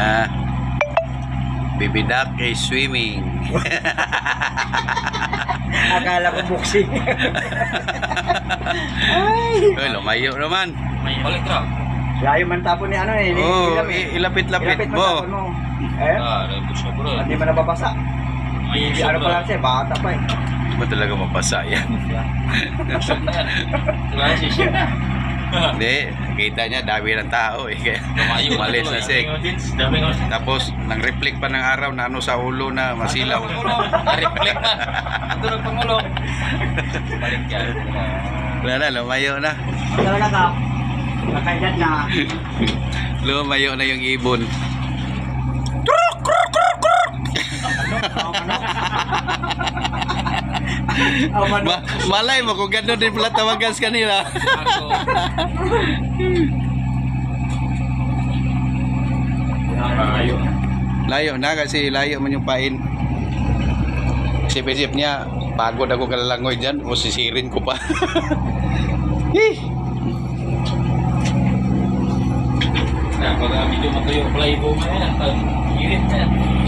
na. Baby duck is swimming. Akala ko boxing. Ay. Uy, lumayo naman. May balik ra. Layo man tapon ni ano eh. Oh, Ilapit ilapit-lapit mo. mo. Eh? Rebus na bro. Hindi man nababasa. May Ano pa lang siya, bata pa eh. Hindi mo talaga mapasa yan. Busog na yan. Klase siya. Hindi, kita niya dami ng tao eh. Kaya Lumayo umalis na siya. Daming audience. Tapos, nang-reflect pa ng araw na ano sa ulo na masilaw. Na-reflect na. Ito nagpangulong. Balik yan. Wala na, lumayo na. Talaga ka. Nakaingat na. Lumayo na yung ibon. Malay mo kung gano'n din pala tawagan sa kanila. Ako. Layo. Layo na kasi layo man yung pain. Isip-isip niya, pagod ako kalalangoy dyan, o sisirin ko pa. Pag medyo matuyo, play mo yan. Pag irit na yan.